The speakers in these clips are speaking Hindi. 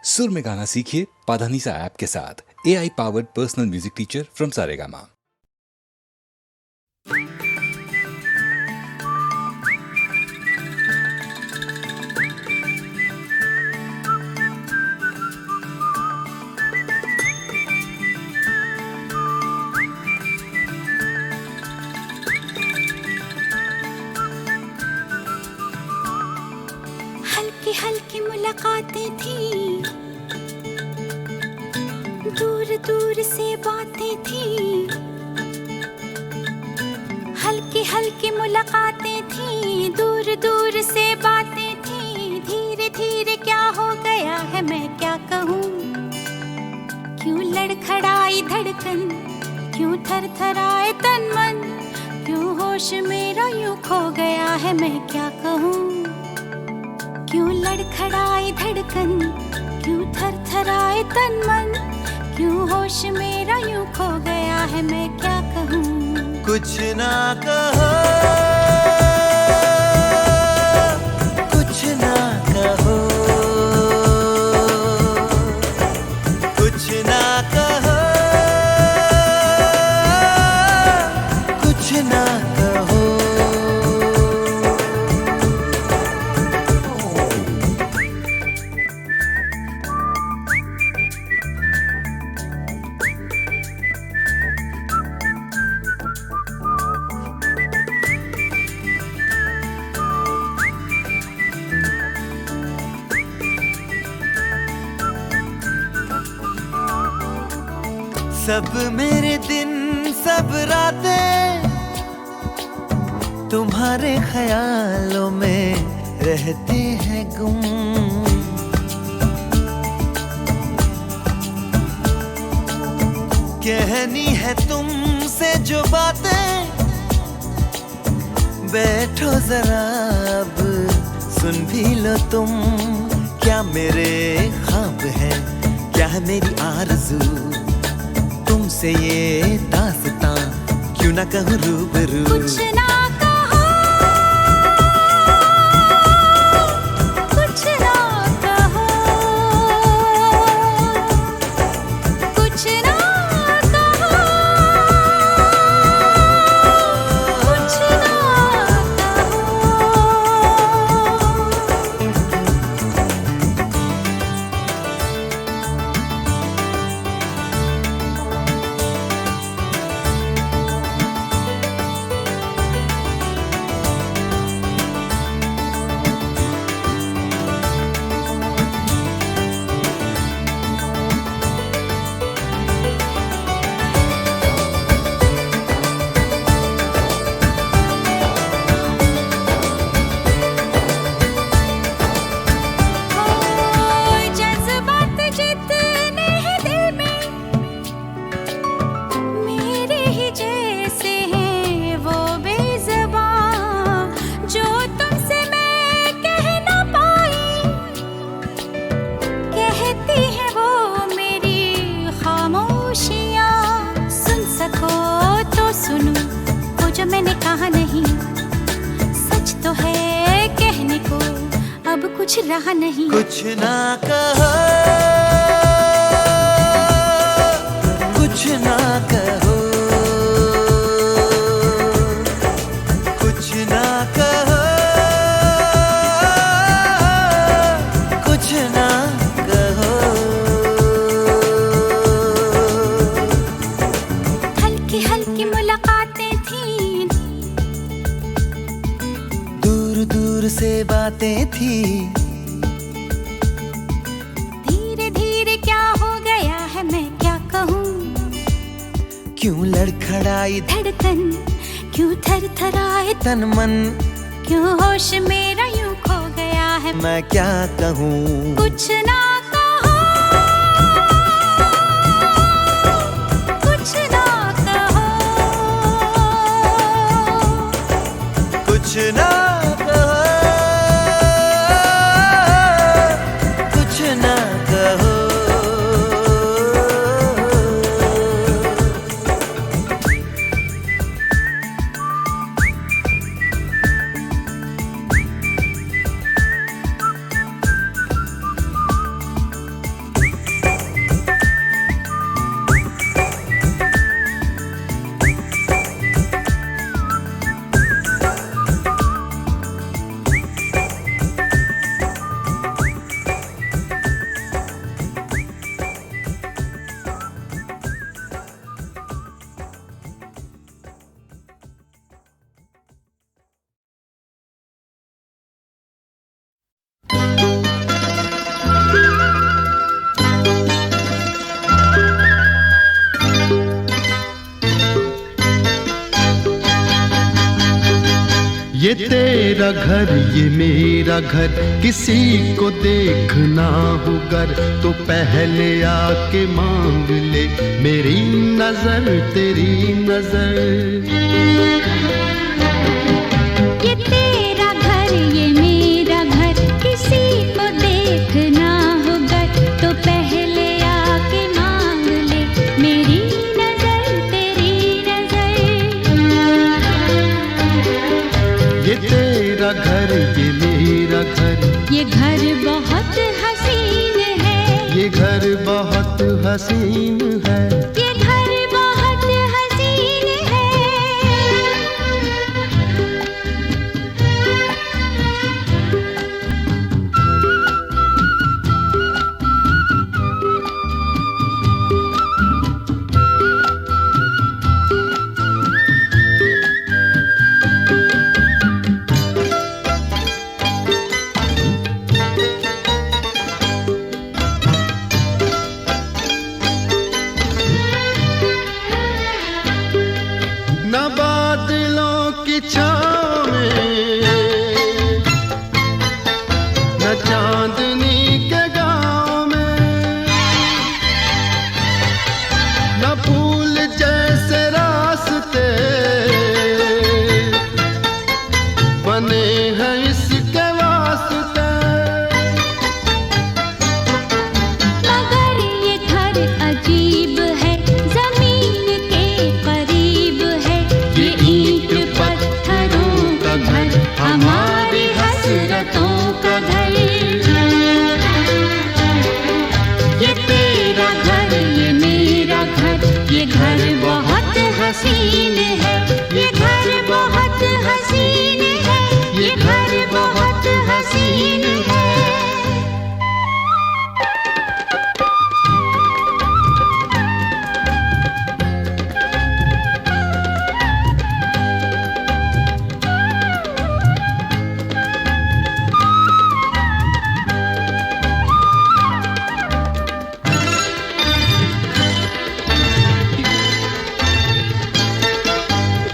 सुर में गाना सीखिए पाधानीसा ऐप के साथ। AI powered personal music teacher from Saregama. हल्की हल्की मुलाकातें थी, दूर दूर से बातें थी। हल्की हल्की मुलाकातें थी, दूर दूर से बातें थी। धीरे धीरे क्या हो गया है मैं क्या कहूँ। क्यों लड़खड़ाई धड़कन, क्यों थरथराए तन मन, क्यों होश मेरा यूं खो गया है मैं क्या कहूँ। क्यों लड़खड़ाई धड़कन, क्यों थरथराए तन मन, क्यों होश मेरा यूं खो गया है मैं क्या कहूँ। कुछ ना कहो, कुछ ना कहो, कुछ ना कहो, कुछ ना कहो। सब मेरे दिन सब रातें तुम्हारे ख्यालों में रहते हैं गुम। कहनी है तुमसे जो बातें, बैठो जरा अब सुन भी लो तुम। क्या मेरे ख्वाब है, क्या है मेरी आरज़ू, तुमसे ये दास्तां क्यों ना कहूँ रूबरू। कुछ ना कहो, कुछ ना कहो, कुछ ना कहो, कुछ ना मैंने कहा नहीं, सच तो है कहने को अब कुछ रहा नहीं। कुछ ना कहो, कुछ ना कहो, कुछ ना कहो, कुछ ना कहो। हल्की हल्की मुलाकातें थी, दूर दूर से बातें थी। धीरे धीरे क्या हो गया है मैं क्या कहूँ। क्यों लड़खड़ाई धड़कन, क्यों थरथराए तन मन, क्यों होश मेरा यूं खो गया है मैं क्या कहूँ। कुछ ना कहो, कुछ ना कहो, कुछ ना कहो, कुछ ना कहो। ये तेरा घर ये मेरा घर, किसी को देखना हो गर तो पहले आके मांग ले मेरी नजर तेरी नजर। ये तेरा घर ये मेरा घर, किसी को देखना हो गर तो पहले आके मांग ले मेरी नजर तेरी नजर। ये तेरा घर ये मेरा घर, ये घर बहुत हसीन है, ये घर बहुत हसीन है। ये घर बहुत हसीन है। न बादलों की छाँव में, न चांदनी के गाँव में, न फूल जैसे रास्ते बने हैं इसके वास्ते। मगर ये घर अजीब है, जमीन के करीब है। ये ईंट पत्थरों का घर, हमारी हसरतों का घर। ये तेरा घर ये मेरा घर, ये घर बहुत हसीन है, ये घर बहुत हसीन है, ये घर बहुत हसीन है।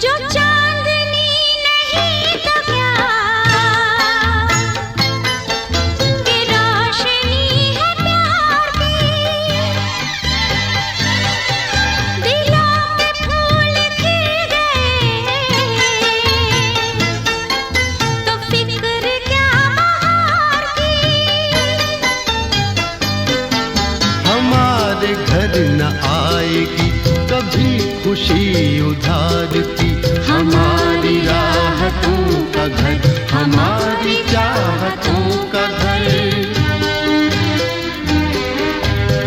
जो चांदनी नहीं तो क्या, कि रोशनी है प्यार की। दिलों पे फूल खिल गए तो फिक्र क्या बहार की। हमारे घर न आएगी कभी खुशी उधार की। हमारी राहतों का घर, हमारी चाहतों का घर।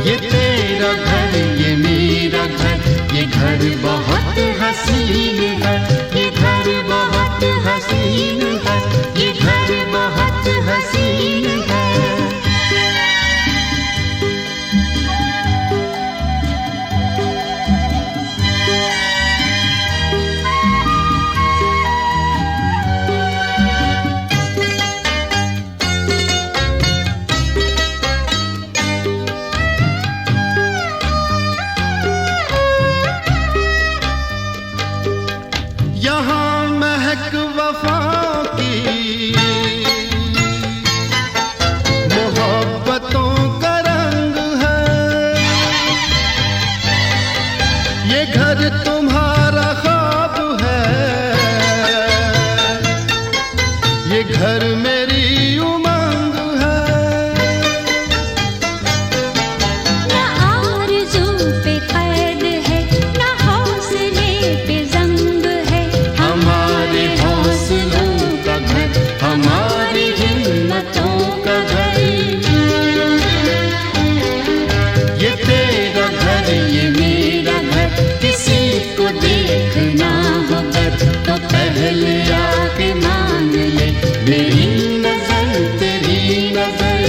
ये तेरा घर ये मेरा घर, ये घर बहुत हसीन है, ये घर बहुत हसीन है, ये घर बहुत हसीन है। यहाँ महक वफा की मोहब्बतों का रंग है। ये घर तुम्हारा ख्वाब है, ये घर मेरी उमंग है। न आरज़ू पे कैद है, न हौसले पे ज़ंग है। हमारे हौसलों का घर, हमारी हिम्मतों का घर। ये तेरा घर ये मेरा घर, किसी को देखना हो गर तो पहले आके मांग ले मेरी नजर तेरी नजर।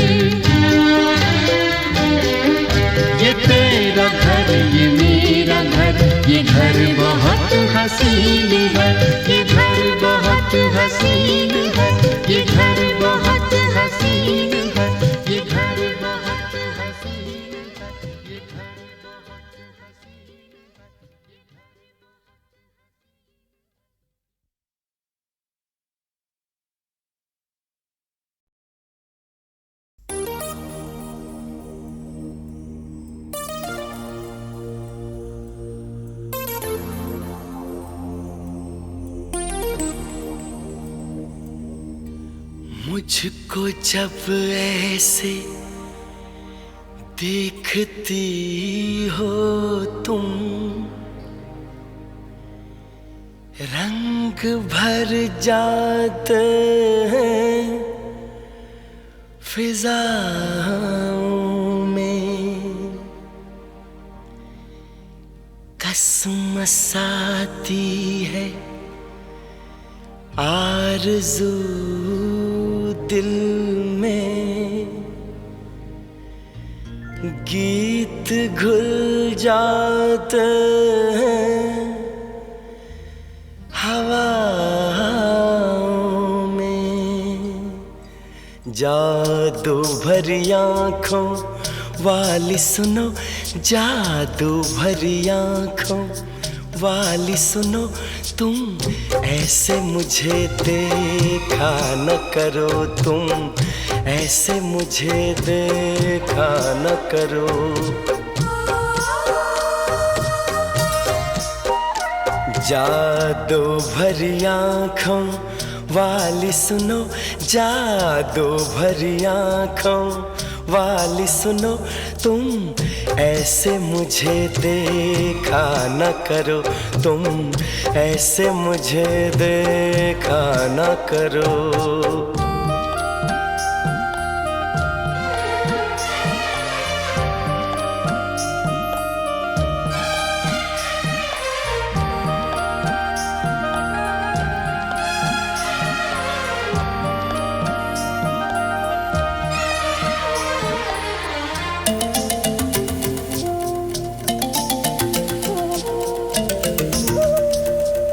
ये तेरा घर ये मेरा घर, ये घर बहुत हसीन है, ये घर बहुत हसीन है, ये घर बहुत हसीन है, ये घर बहुत हसीन है, ये घर बहुत हसीन है। मुझको जब ऐसे देखती हो तुम, रंग भर जाते हैं फिजाओं में, कसमस आती है आरज़ू दिल में, गीत घुल जाते हैं हवाओं में। जादू भरी आँखों वाली सुनो, जादू भरी आँखों वाली सुनो, तुम ऐसे मुझे देखा न करो, तुम ऐसे मुझे देखा न करो। जादू भरी आँखों वाली सुनो, जादू भरी आँखों वाली सुनो, तुम ऐसे मुझे देखा न करो, तुम ऐसे मुझे देखा न करो।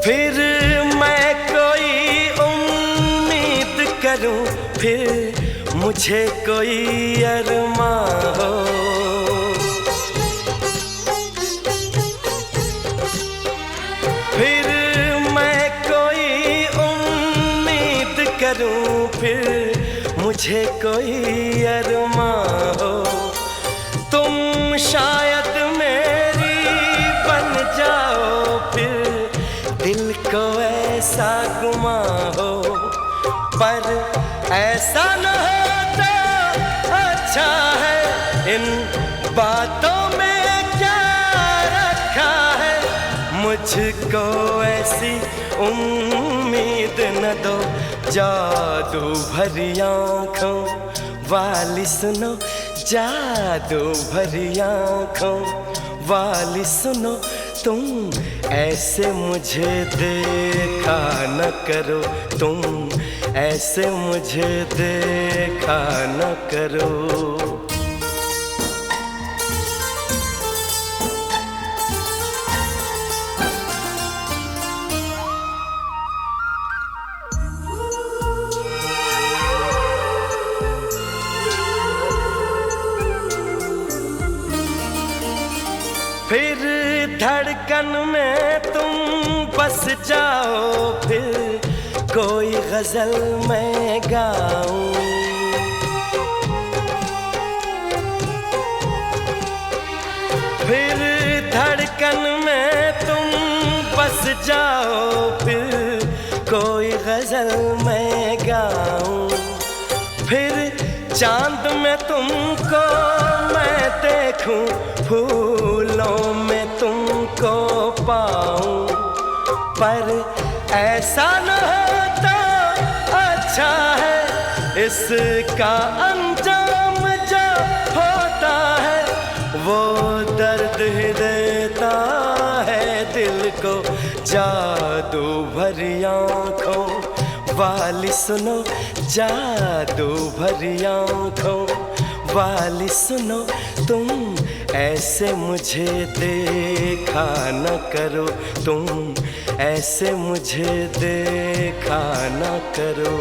फिर मैं कोई उम्मीद करूं, फिर मुझे कोई अरमां हो, फिर मैं कोई उम्मीद करूं, फिर मुझे कोई अरमां हो। तुम शायद मेरी बन जाओ, फिर दिल को ऐसा गुमा हो, पर ऐसा न होता अच्छा है। इन बातों में क्या रखा है, मुझको ऐसी उम्मीद न दो। जादू भरी आँखों वाली सुनो, जादू भरी आँखों वाली सुनो, तुम ऐसे मुझे देखा न करो, तुम ऐसे मुझे देखा न करो। फिर धड़कन में तुम बस जाओ, फिर कोई गजल मैं गाऊं, फिर धड़कन में तुम बस जाओ, फिर कोई गजल मैं गाऊं, फिर चांद में तुमको मैं देखूं, फूलों में तुमको पाऊं, पर ऐसा न होता अच्छा है। इसका अंजाम जो होता है, वो दर्द ही देता है दिल को। जादू भरी आँखों वाली सुनो, जादू भरी आँखों वाली सुनो, तुम ऐसे मुझे देखा न करो, तुम ऐसे मुझे देखा न करो।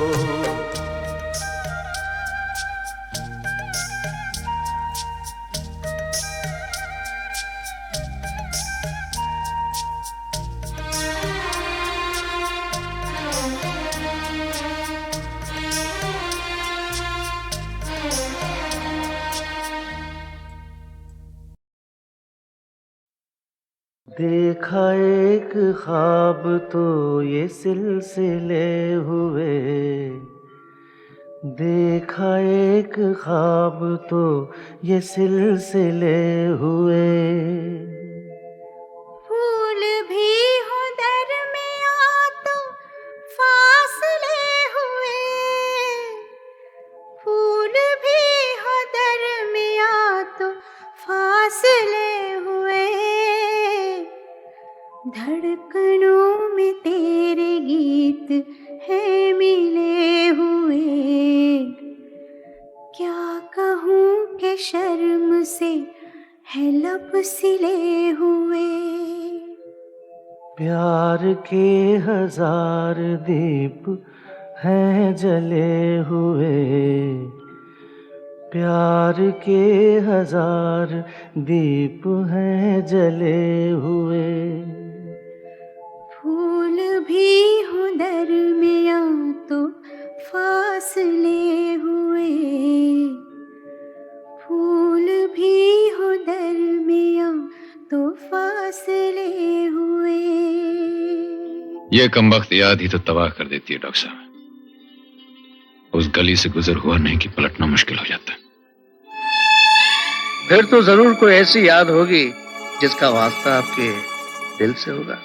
देखा एक ख्वाब तो ये सिलसिले हुए, देखा एक ख्वाब तो ये सिलसिले हुए, फूल भी हो दरमियां तो फासले हुए, फूल भी हो दरमियां तो फासले हुए, धड़कनों में तेरे गीत है मिले हुए, क्या कहूँ कि शर्म से है लब सिले हुए। प्यार के हजार दीप हैं जले हुए, प्यार के हजार दीप हैं जले हुए, फूल भी हो दरमियां तो फासले हुए, फूल भी हो दरमियां तो फासले हुए। ये कमबख्त याद ही तो तबाह कर देती है डॉक्टर साहब। उस गली से गुजर हुआ नहीं कि पलटना मुश्किल हो जाता है। फिर तो जरूर कोई ऐसी याद होगी जिसका वास्ता आपके दिल से होगा।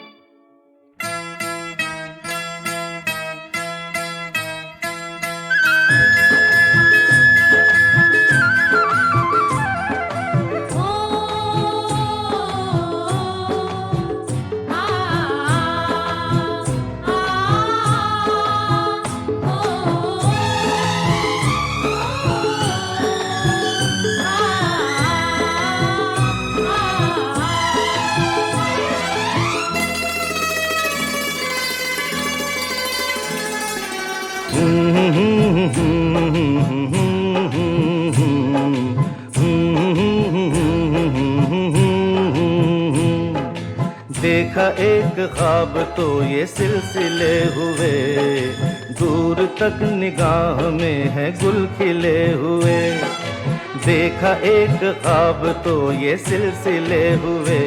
देखा एक ख्वाब तो ये सिलसिले हुए, दूर तक निगाह में है गुल खिले हुए। देखा एक ख्वाब तो ये सिलसिले हुए,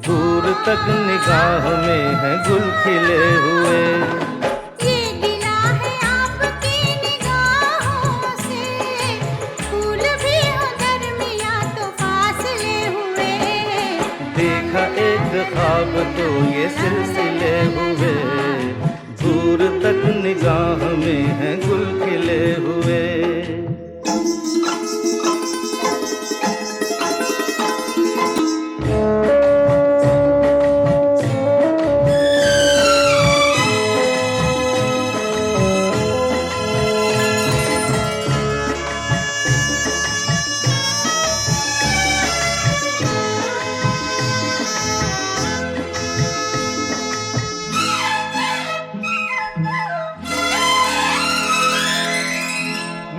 दूर तक निगाह में है गुल खिले हुए। ये गिला है आपकी निगाहों से, फूल भी हो दरमियां तो फासले हुए। देखा एक ख्वाब तो ये सिलसिले हुए, दूर तक निगाह में है गुल खिले हुए।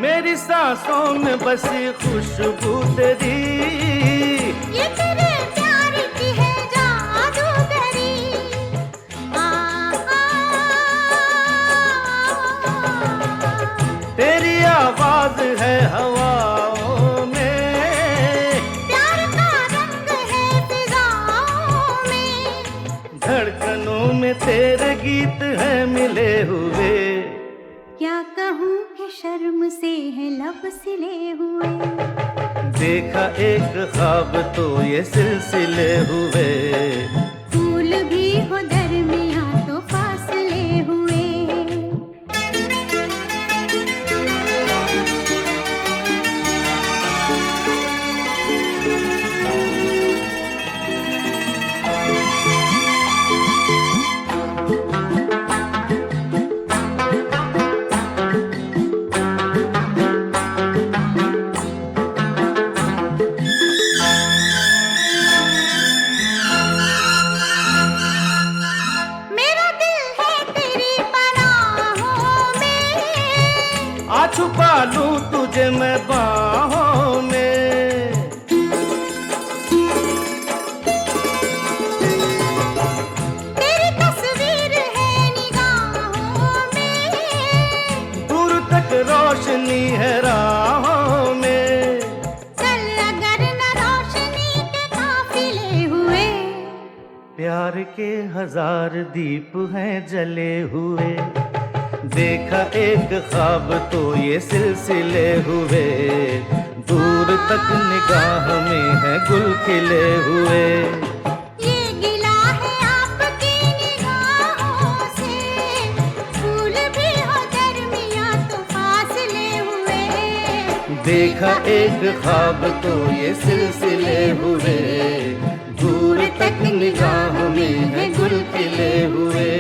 मेरी सांसों में बसी खुशबू तेरी, ये तेरे प्यार की है जादूगरी। तेरी आवाज है हवाओं में, प्यार का रंग है फिजाओं में, धड़कनों में तेरे गीत हैं मिले हुए। क्या कहूँ कि शर्म से है लब सिले हुए। देखा एक ख्वाब तो ये सिलसिले हुए, फूल भी हो दरमियां तो फासले हुए। मेरा दिल है तेरी पनाहों में, आ छुपा लूं तुझे मैं बाहों में। तेरी तस्वीर है निगाहों में, दूर तक रोशनी है राहों में। कल अगर न रोशनी के काफिले हुए। प्यार के हजार दीप हैं जले हुए, देखा एक ख्वाब तो ये सिलसिले हुए, दूर तक निगाह में है गुल खिले हुए। ये गिला है आपकी निगाहों से, फूल भी हो दरमियां तो फासले हुए। देखा एक ख्वाब तो ये सिलसिले हुए, दूर तक निगाह में है गुल खिले हुए।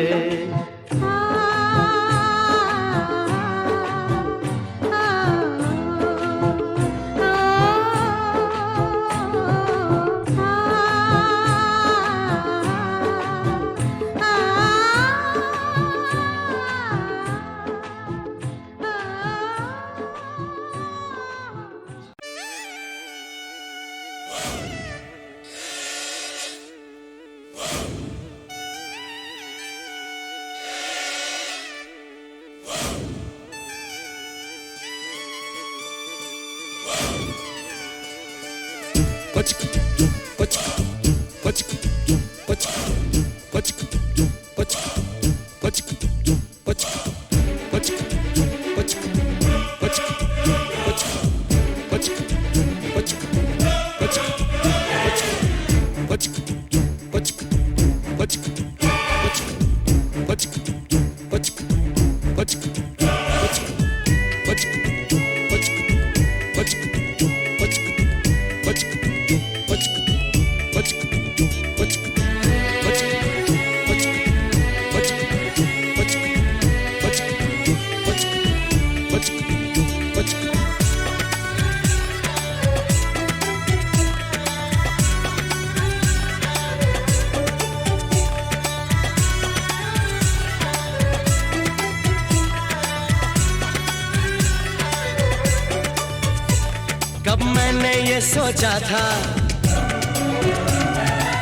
कब मैंने ये सोचा था,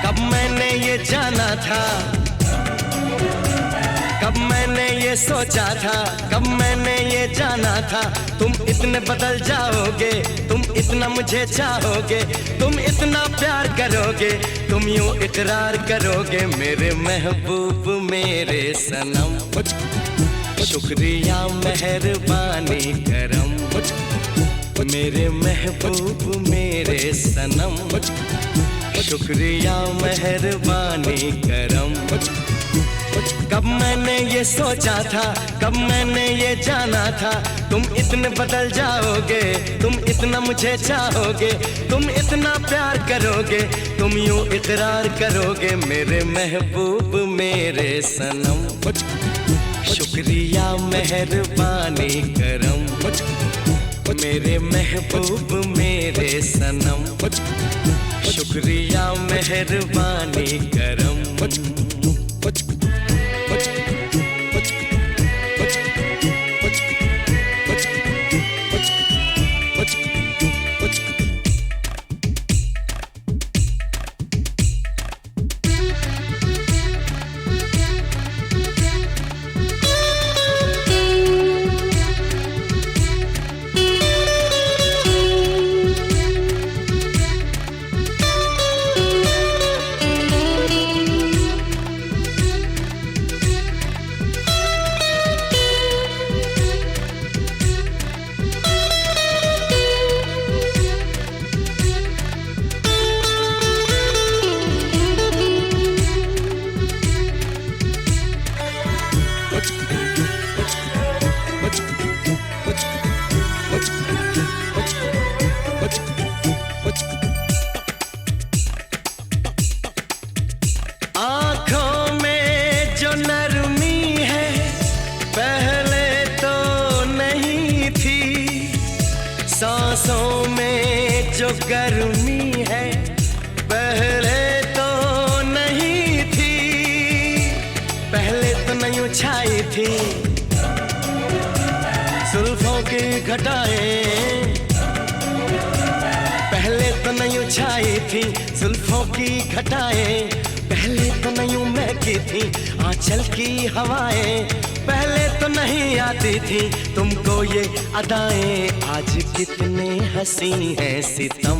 कब मैंने ये जाना था, कब मैंने ये सोचा था, कब मैंने ये जाना था। तुम इतने बदल जाओगे, तुम इतना मुझे चाहोगे, तुम इतना प्यार करोगे, तुम यूं इकरार करोगे मेरे महबूब मेरे सनम। शुक्रिया मेहरबानी करम मेरे महबूब मेरे सनम। शुक्रिया मेहरबानी करम। कब मैंने ये सोचा था, कब मैंने ये जाना था, तुम इतने बदल जाओगे, तुम इतना मुझे चाहोगे, तुम इतना प्यार करोगे, तुम यूं इकरार करोगे मेरे महबूब मेरे सनम। शुक्रिया मेहरबानी करम मेरे महबूब मेरे सनम। शुक्रिया मेहरबानी करम। आँखों में जो नरमी है पहले तो नहीं थी, सांसों में जो गर्मी है पहले तो नहीं थी, पहले तो नहीं छाई थी जुल्फों की घटाएं, पहले तो नहीं छाई थी जुल्फों की घटाएं, पहले तो नहीं महकी थी आंचल की हवाएं, पहले तो नहीं आती थी तुमको ये अदाएं, आज कितने हंसी हैं सितम।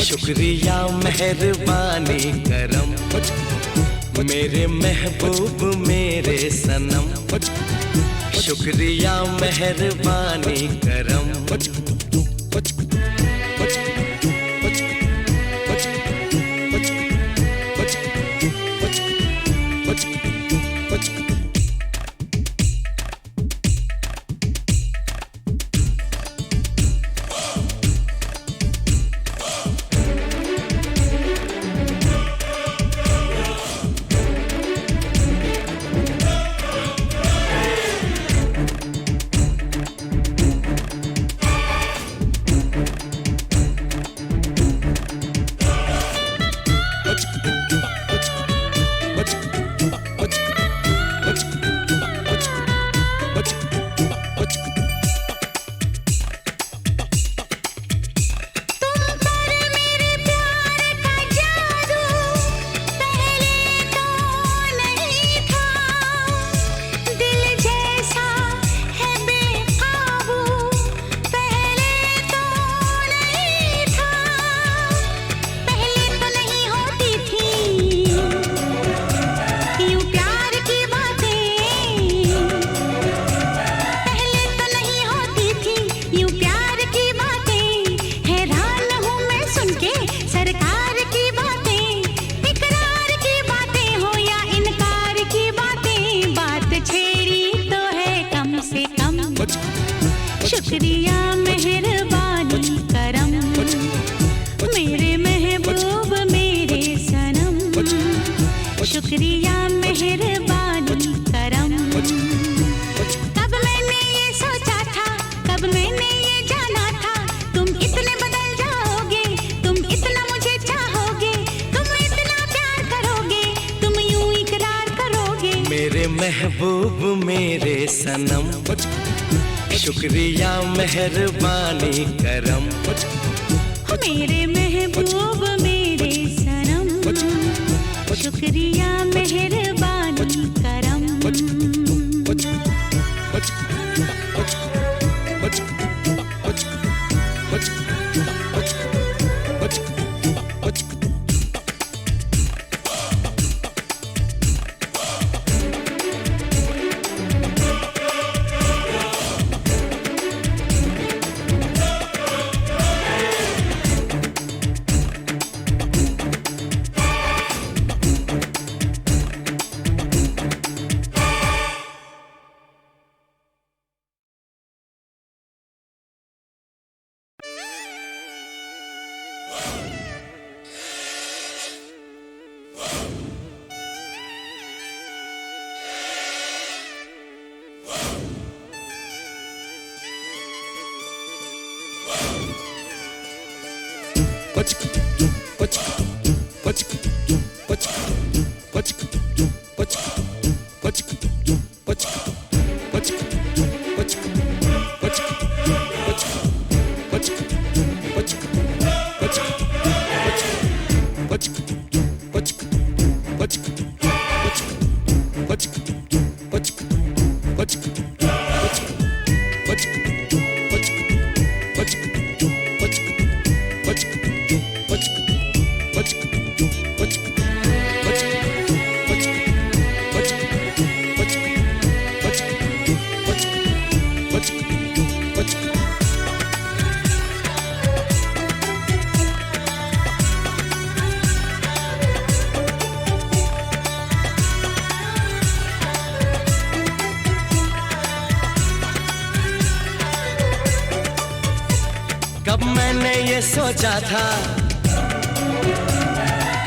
शुक्रिया मेहरबानी करम मेरे महबूब मेरे सनम। शुक्रिया मेहरबानी करम। शुक्रिया मेहरबानी करम, मेरे महबूब मेरे सनम। शुक्रिया मेहरबानी करम। कब मैंने ये सोचा था, कब मैंने ये जाना था, तुम इतने बदल जाओगे, तुम इतना मुझे चाहोगे, तुम इतना प्यार करोगे, तुम यूं इकरार करोगे। मेरे महबूब मेरे सनम, शुक्रिया मेहरबानी करम। मेरे महबूब मेरे सनम, शुक्रिया मेहरबानी करम। कब मैंने ये सोचा था,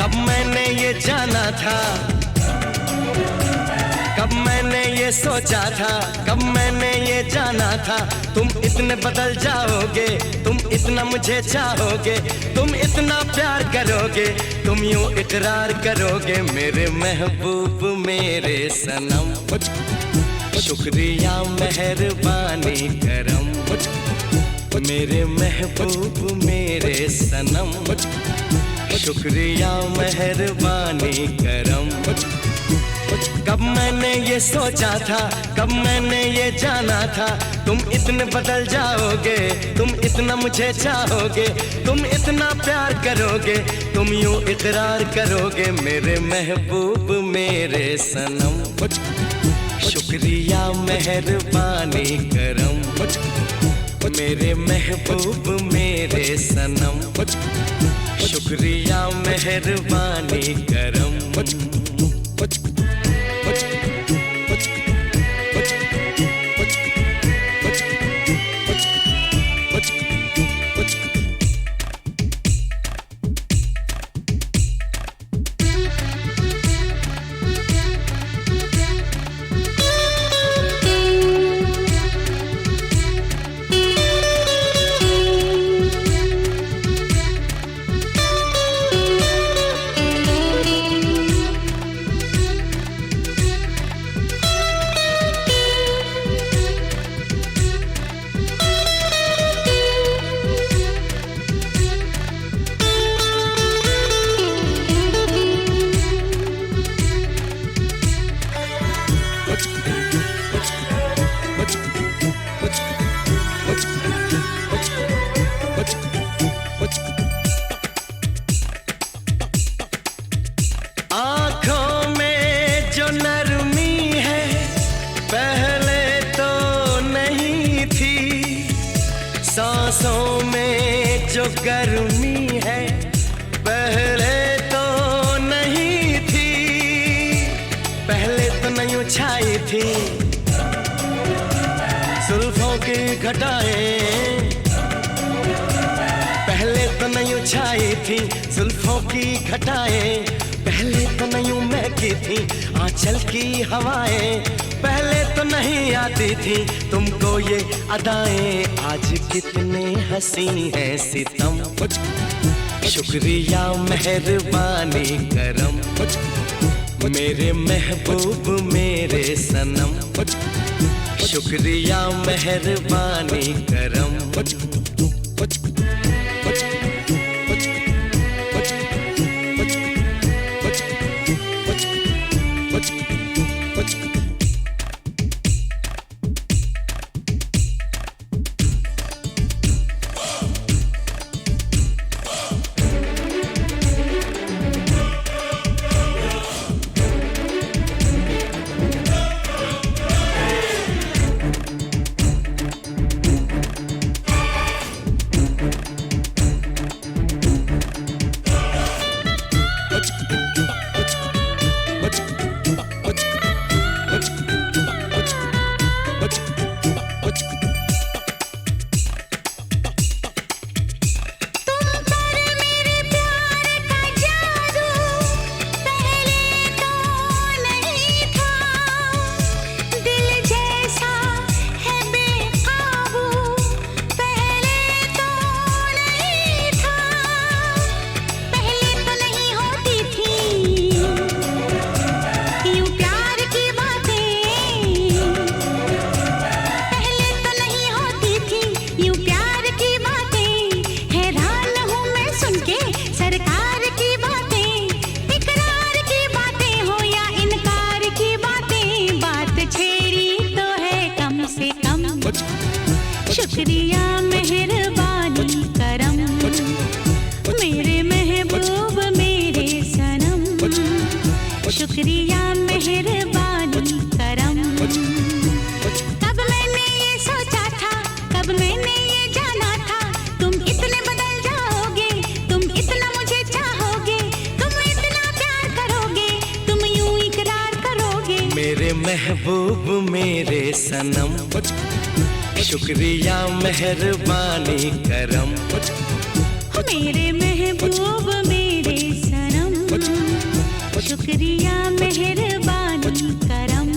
कब मैंने ये जाना था, कब मैंने ये सोचा था, कब मैंने ये जाना था, तुम इतने बदल जाओगे, तुम इतना मुझे चाहोगे, तुम इतना प्यार करोगे, तुम यूं इकरार करोगे। मेरे महबूब मेरे सनम, शुक्रिया मेहरबानी करम। मेरे महबूब मेरे सनम, शुक्रिया मेहरबानी करम। कब मैंने ये सोचा था, कब मैंने ये जाना था, तुम इतने बदल जाओगे, तुम इतना मुझे चाहोगे, तुम इतना प्यार करोगे, तुम यूं इकरार करोगे। मेरे महबूब मेरे सनम, शुक्रिया शुक्रिया मेहरबानी करम मेरे महबूब मेरे सनम, शुक्रिया मेहरबानी करम। आँखों में जो नरमी है पहले तो नहीं थी, सांसों में जो गर्मी है पहले तो नहीं थी, पहले तो नहीं छाई थी जुल्फों की घटाएं, पहले तो नहीं छाई थी जुल्फों की घटाएं, पहले तो नहीं महकी थी आंचल की हवाएं, पहले तो नहीं आती थी तुमको ये अदाएं, आज कितने हंसी हैं सितम, शुक्रिया मेहरबानी करम मेरे महबूब मेरे सनम, शुक्रिया मेहरबानी करम। शुक्रिया मेहरबानी करम मेरे महबूब मेरे सनम, शुक्रिया मेहरबानी करम। कब मैंने ये सोचा था, कब मैंने ये जाना था, तुम इतने बदल जाओगे, तुम इतना मुझे चाहोगे, तुम इतना प्यार करोगे, तुम यूं इकरार करोगे मेरे महबूब मेरे सनम, शुक्रिया मेहरबानी करम मेरे महबूब मेरे सनम, शुक्रिया मेहरबानी करम।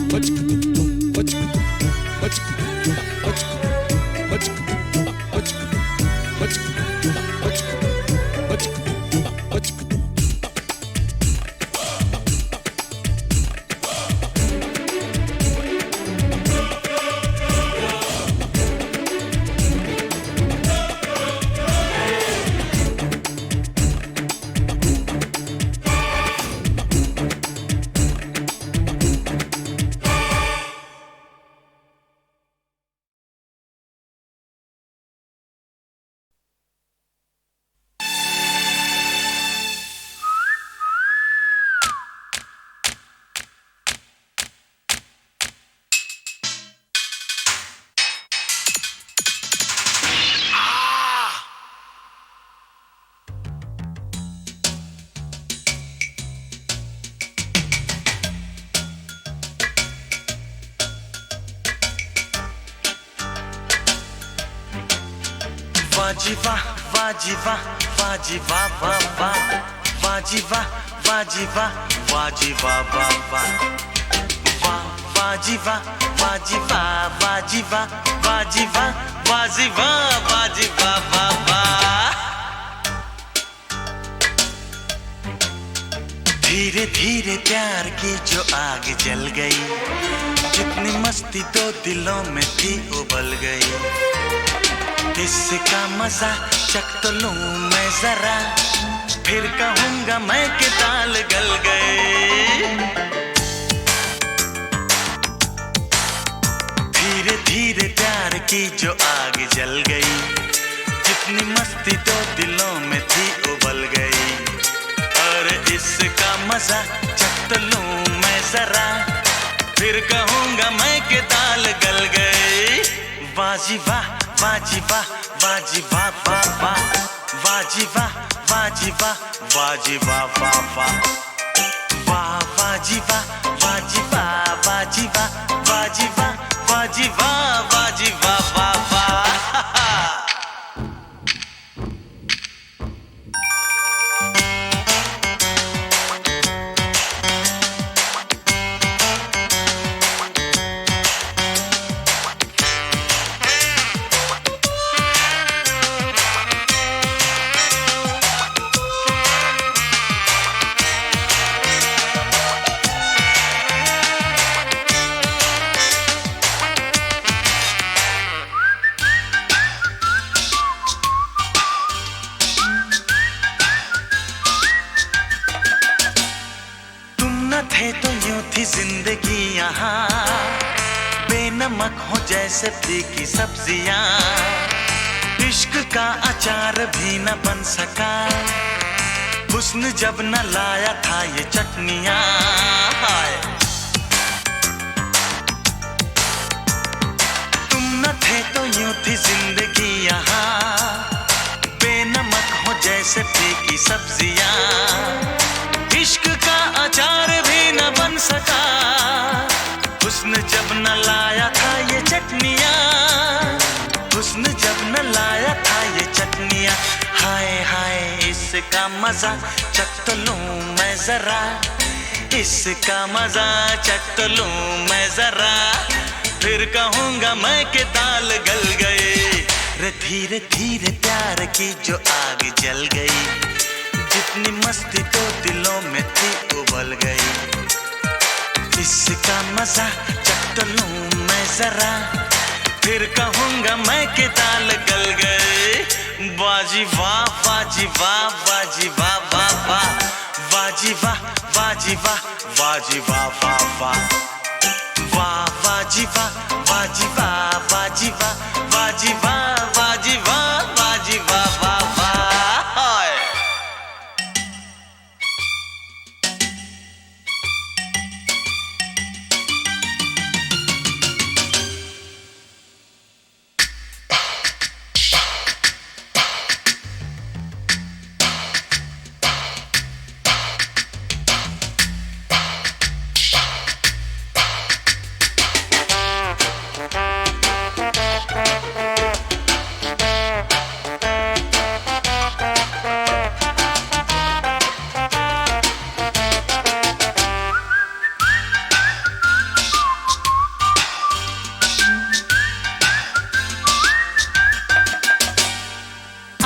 वाजी वाह वाजी वाह वाजी वाह वाह वाह वाजी वाह वाजी वाह वाजी वाह वाह वाह वाह वाजी वाह वाजी वाह वाजी वाह वाजी वाह वाजी वाह वाजी वाह वाह वाह। धीरे धीरे प्यार की जो आग जल गई, जितनी मस्ती दो दिलों में थी उबल गई। इसका मजा चख तो लूं मैं जरा, फिर कहूंगा मैं कि दाल गल गए। धीरे धीरे प्यार की जो आग जल गई, जितनी मस्ती दो दिलों में थी उबल गई। और इसका मजा चख तो लूं मैं जरा, फिर कहूंगा मैं कि दाल गल गई। वाजी वाह वाजी वाह वाजी वाह वाह वाह वाजी वाह वाजी वाह वाजी वाह वाह वाह वाह वाजी वाह वाजी वाह वाजी वाह वाजी वाह वाजी वाह वाजी वाह वाह वाह। थे तो यूं थी जिंदगी यहाँ, बेनमक हो जैसे फीकी सब्जियाँ। इश्क का अचार भी न बन सका, हुस्न जब न लाया था ये चटनियाँ। तुम न थे तो यूं थी जिंदगी यहाँ, बेनमक हो जैसे फीकी सब्जियाँ। इश्क का अचार भी न बन सका, हुस्न जब न लाया था ये चटनियाँ। हुस्न जब न लाया था ये चटनियाँ। हाय हाय इसका मजा चख तो लूं मैं जरा, इसका मजा चख तो लूं मैं जरा, फिर कहूँगा मैं कि दाल गल गए। रे धीरे धीरे प्यार की जो आग जल गई, जितनी मस्ती तो दिलों में थी उबल गई। इसका मजा चख तो लूं मैं जरा, फिर कहूँगा मैं कि दाल गल गए। वाजी वाह वाजी वाह वाजी वाह वाह वाह वाजी वाह वाजी वाह वाजी वाह वाह वाह वाह वाजी वाह वाजी वाह वाजी वाह वाजी वाह वाजी वाह वाजी वाह वाह वाह।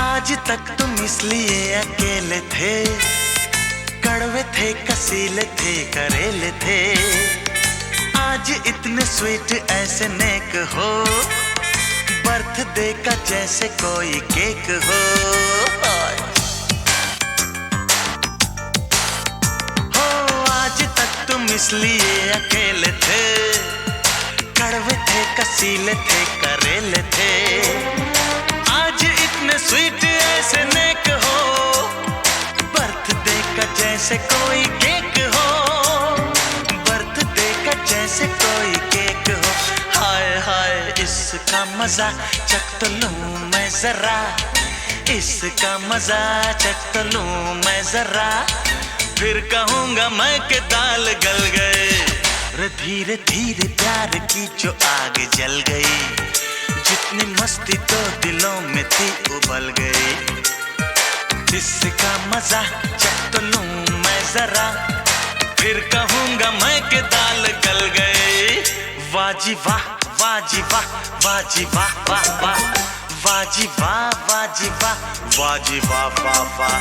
आज तक तुम इसलिए अकेले थे, कड़वे थे कसीले थे करेले थे। आज इतने स्वीट ऐसे नेक हो, बर्थडे का जैसे कोई केक हो। आज तक तुम इसलिए अकेले थे, कड़वे थे कसीले थे करेले थे। आज इतने स्वीट ऐसे नेक हो, बर्थडे का जैसे कोई केक हो, बर्थडे का जैसे कोई केक हो। हाय हाय इसका मजा चख तो लूं मैं जरा, इसका मजा चख तो लूं मैं जरा, फिर कहूँगा मैं कि दाल गल गए। रे धीरे धीरे प्यार की जो आग जल गई, अपनी मस्ती तो दिलों में थी उबल गई, इसका मजा चख तो लूं मैं जरा, फिर कहूंगा मैं कि दाल गल गए। वाह जी वाह, वाह जी वाह, वाह जी वाह वाह वाह, वाह जी वाह, वाह जी वाह, वाह जी वाह वाह वाह,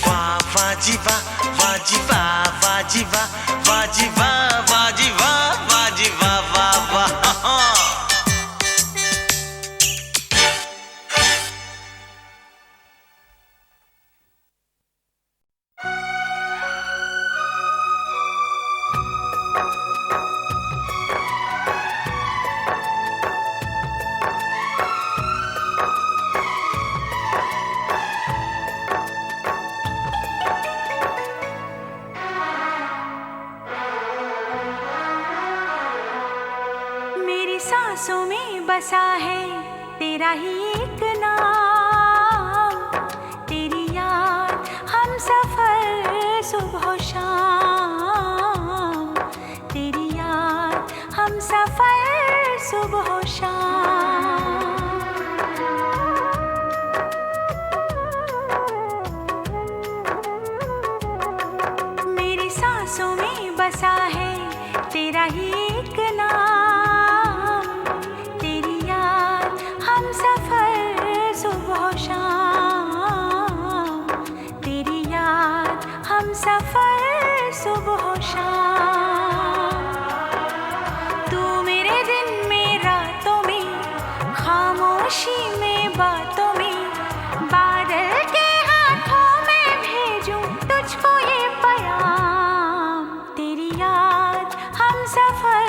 वाह वाह जी वाह, वाह जी वाह, वाह जी वाह, वाह जी वाह, वाह जी वाह, वाह जी वाह वाह वाह। सांसों में बसा है तेरा ही एक नाम, तेरी याद हम सफर सुबह शाम, तेरी याद हम सफर सुबह शाम। मेरी सांसों में बसा है तेरा ही एक नाम, सफर सुबह शाम। तू मेरे दिन में रातों में, खामोशी में बातों में, बादल के हाथों में भेजूं तुझको ये पैगाम। तेरी याद हम सफर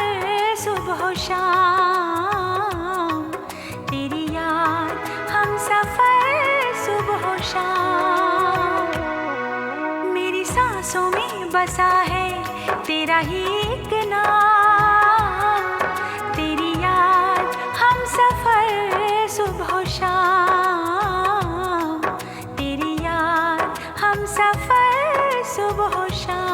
सुबह शाम, तेरी याद हम सफर सुबह शाम। सांसों में बसा है तेरा ही एक नाम, तेरी याद हम सफर सुबह शाम, तेरी याद हम सफर सुबह शाम।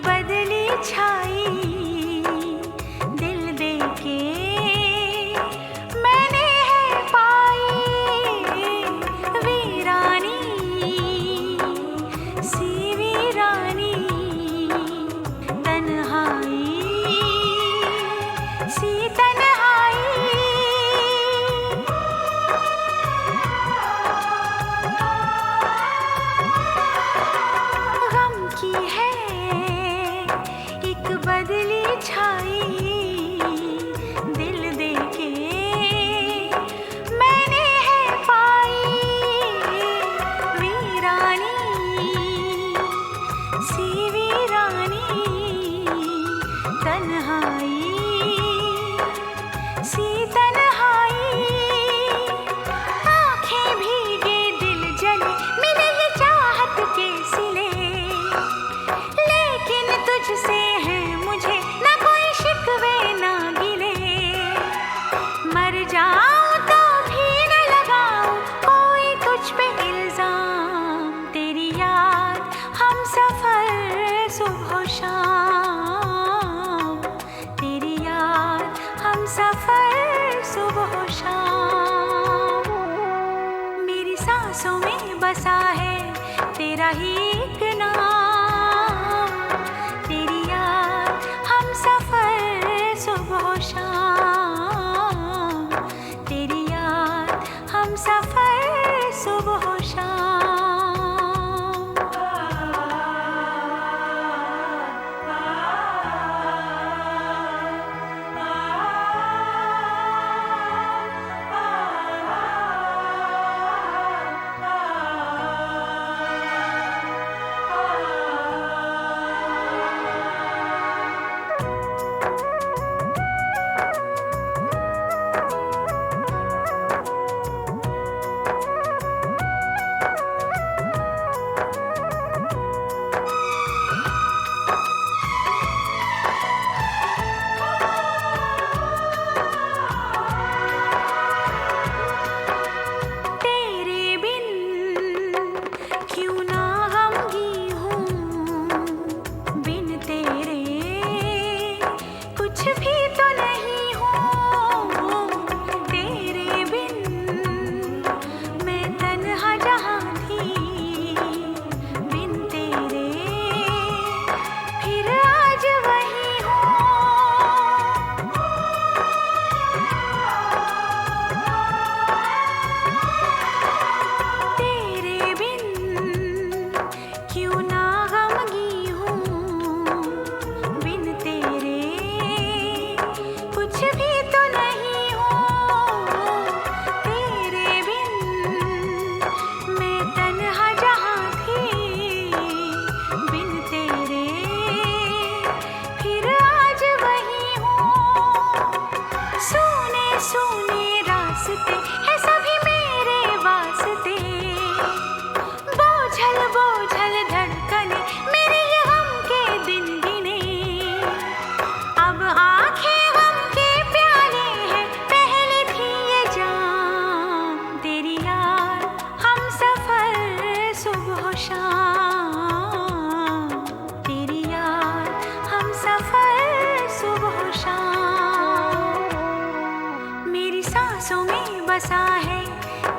बदली छाई दिल दे के मैंने है पाई, वीरानी सी वीरानी, तन्हाई सी तन्हाई। गम की है बदली छाई दिल दे के मैंने है पाई, वीरानी सी वीरानी, तन्हाई सी तन्हाई। आँखें भीगे दिल जले मिले ये चाहत के सिले, लेकिन तुझसे जाऊं तो भी न लगाऊं कोई तुझ पे इल्जाम। तेरी याद हम सफर सुबह शाम, तेरी याद हम सफर सुबह शाम। मेरी सांसों में बसा है तेरा ही एक नाम, तेरी याद हम सफर सुबह शाम, तेरी याद हम सफर सुबह शाम।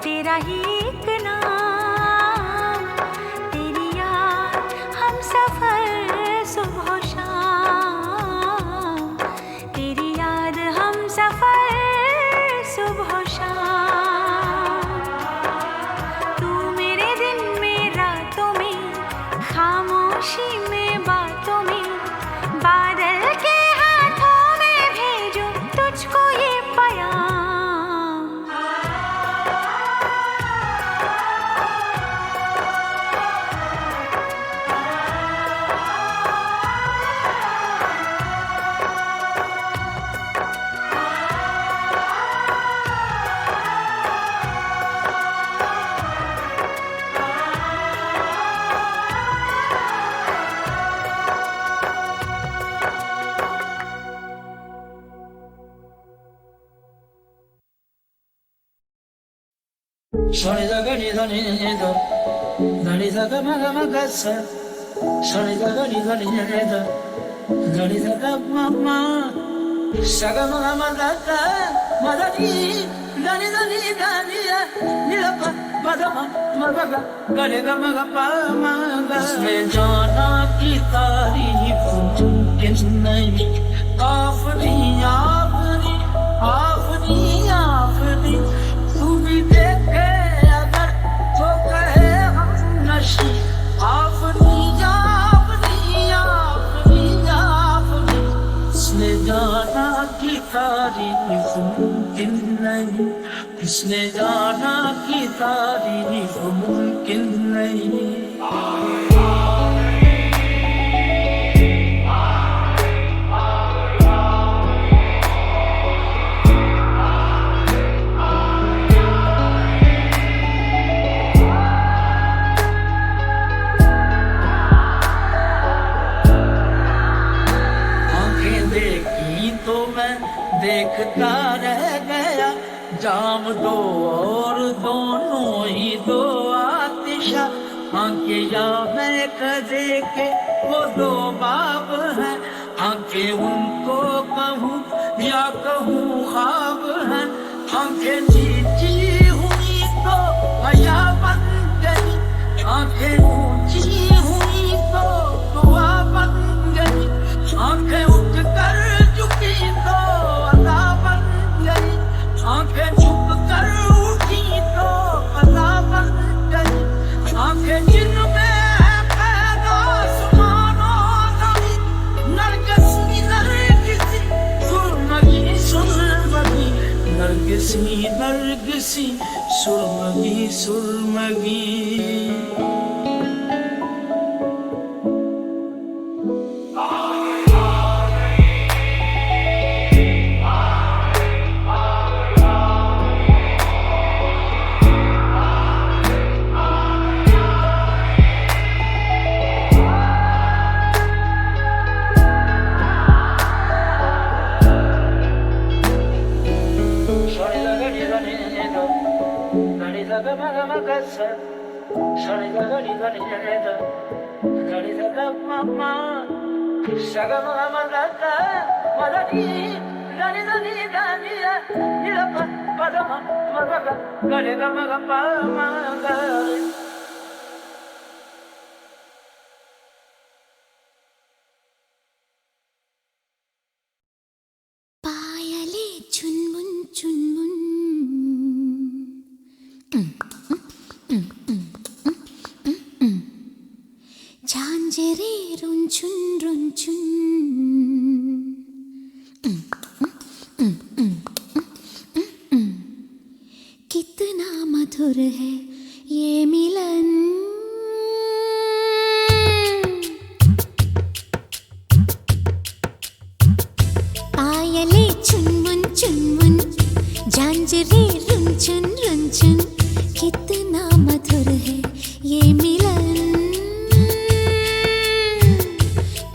तेरा ही एक नाम, तेरी याद हम सफर सुबह शाम, तेरी याद हम सफर सुबह शाम। तू मेरे दिन में रातों में, खामोशी में बातों में, बादल के हाथों में भेजूं तुझको ये प्याम। Shani da ga ni da ni ni da, da ni da ga ma ga sa. Shani da ga ni da ni ni da, da ni da ga ma. Sa ga ma da ni, da ni da ni da ni la pa da ma ga ga ni ga ma ga. इसमें जाना की तारीफ मुमकिन नहीं, आफरी आफरी आफरी आफरी तू भी देखे अगर तो कहे हम नशी। आफरी आफरी आफरी आफरी इसने जाना की तारीफ मुमकिन नहीं, इसने जाना की तारीफ मुमकिन नहीं। देखता रह गया जाम दो और दोनों ही दो आतिशा। आंखें या मैं कदे के वो दो बाब हैं, आंखें उनको कहूँ या कहूँ ख्वाब हैं। आंखें नीची हुई तो हया बन गई, आंखें ऊंची हुई तो दुआ बन गई। आंखें उठ कर झुकी तो अदा बन गई, आंखें झुक कर उठी तो अदा बन गई। आंखें जिनमें है पैदा सुमानो नबी, नरगिसी नरगिसी सुरमगी सुरमगी, नरगिसी नरगिसी सुरमगी सुरमगी। पायले चुनमुन चुनमुन, झांझरे रुनझुन रुनझुन, कितना मधुर है ये मिलन। पायले चुनमुन चुनमुन, झांझरे रुनझुन रुनझुन, कितना मधुर है ये मिलन।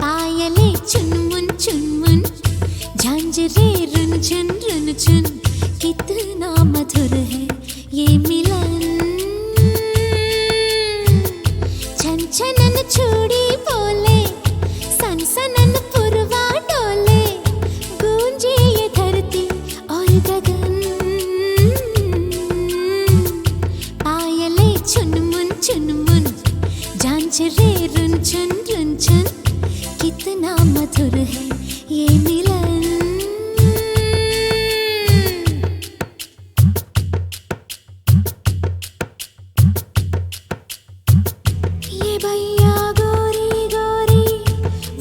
पायले चुनमुन चुनमुन, झांझरे रुनझुन रुनझुन, कितना मधुर है ये मिलन। छन छनन चूड़ी बोले, सन सनन पुरवा डोले, गूंजे ये धरती और गगन। भैया गोरी गोरी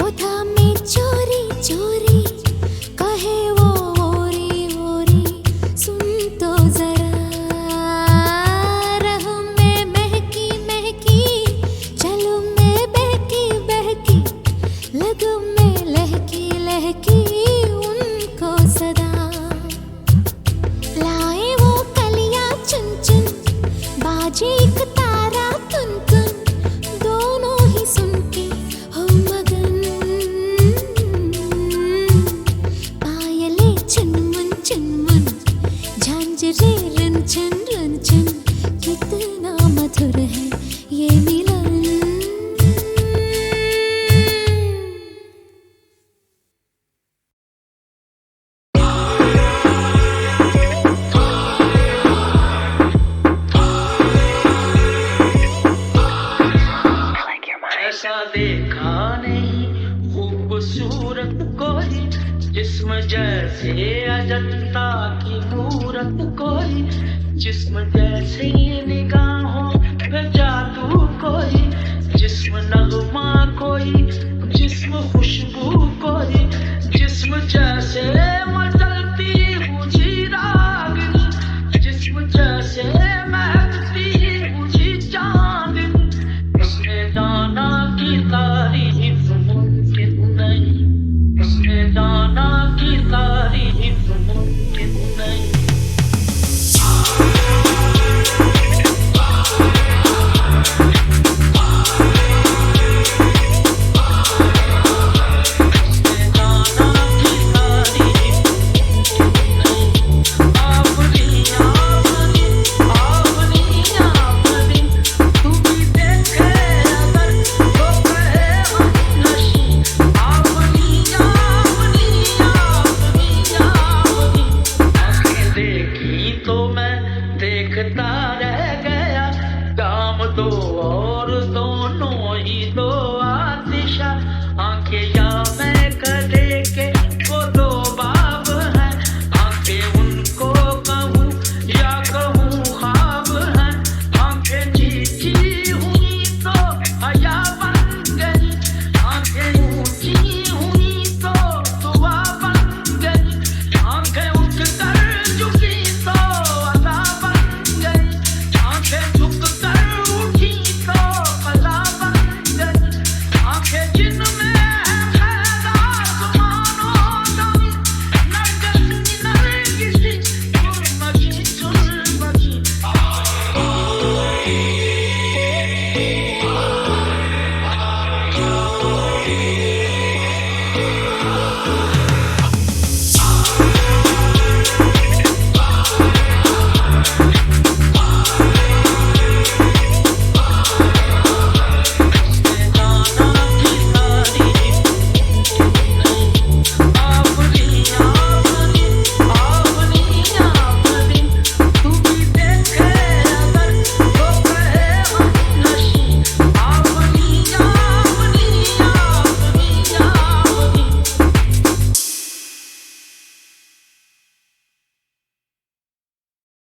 वो थामे चोरी चोरी कहे वो ओरी ओरी सुन तो जरा रहूं मैं महकी महकी चलूं मैं बहकी बहकी लगूं मैं लहकी लहकी उनको सदा लाए वो कलियां चुन चुन बाजे एक तारा तुन तुन दोनों ही सुन के हो मगन पायले चुनमुन चुनमुन झांझरे रंचन रंचन कितना मधुर है ये मिलन ऐसा देखा नहीं खूबसूरत कोई जिस्म जैसे अजंता की मूरत कोई जिस्म जैसे